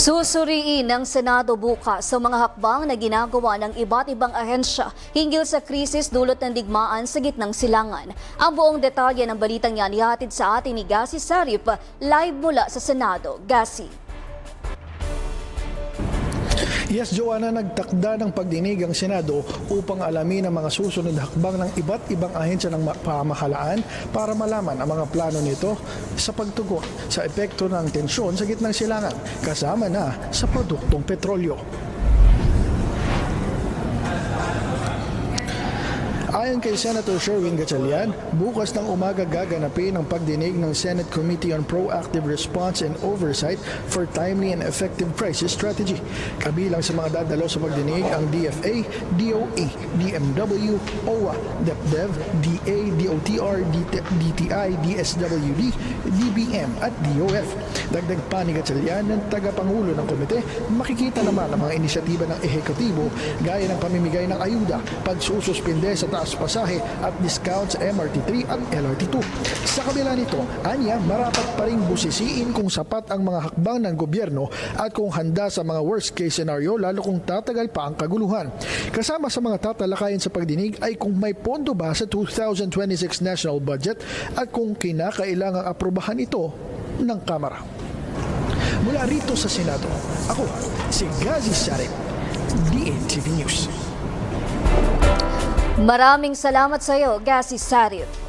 Susuriin ng Senado bukas sa mga hakbang na ginagawa ng iba't ibang ahensya hinggil sa krisis dulot ng digmaan sa gitnang silangan. Ang buong detalye ng balitang yan ihatid sa atin ni Gasi Sarip live mula sa Senado. Gasi. Yes, Joanna, nagtakda ng pagdinig ang Senado upang alamin ang mga susunod na hakbang ng iba't ibang ahensya ng pamahalaan para malaman ang mga plano nito sa pagtugon sa epekto ng tensyon sa gitnang silangan, kasama na sa produktong petrolyo. Ayon kay Senator Sherwin Gatchalian, bukas ng umaga gaganapin ang pagdinig ng Senate Committee on Proactive Response and Oversight for Timely and Effective Crisis Strategy. Kabilang sa mga dadalo sa pagdinig ang DFA, DOE, DMW, OWA, DepDev, DA, DOTR, DTI, DSWD, DBM at DOF. Dagdag pa ni Gatchalian ng tagapangulo ng komite, makikita naman ang mga inisyatiba ng ehekutibo gaya ng pamimigay ng ayuda, pagsususpinde sa taas pasahe at discount sa MRT3 at LRT2. Sa kabila nito, anya marapat pa ring busisiin kung sapat ang mga hakbang ng gobyerno at kung handa sa mga worst case scenario lalo kung tatagal pa ang kaguluhan. Kasama sa mga tatalakayin sa pagdinig ay kung may pondo ba sa 2026 national budget at kung kinakailangang aprobahan ito ng Kamara. Mula rito sa Senado, ako si Gasi Sarip, DNTV News. Maraming salamat sa iyo, Gasi Sarip.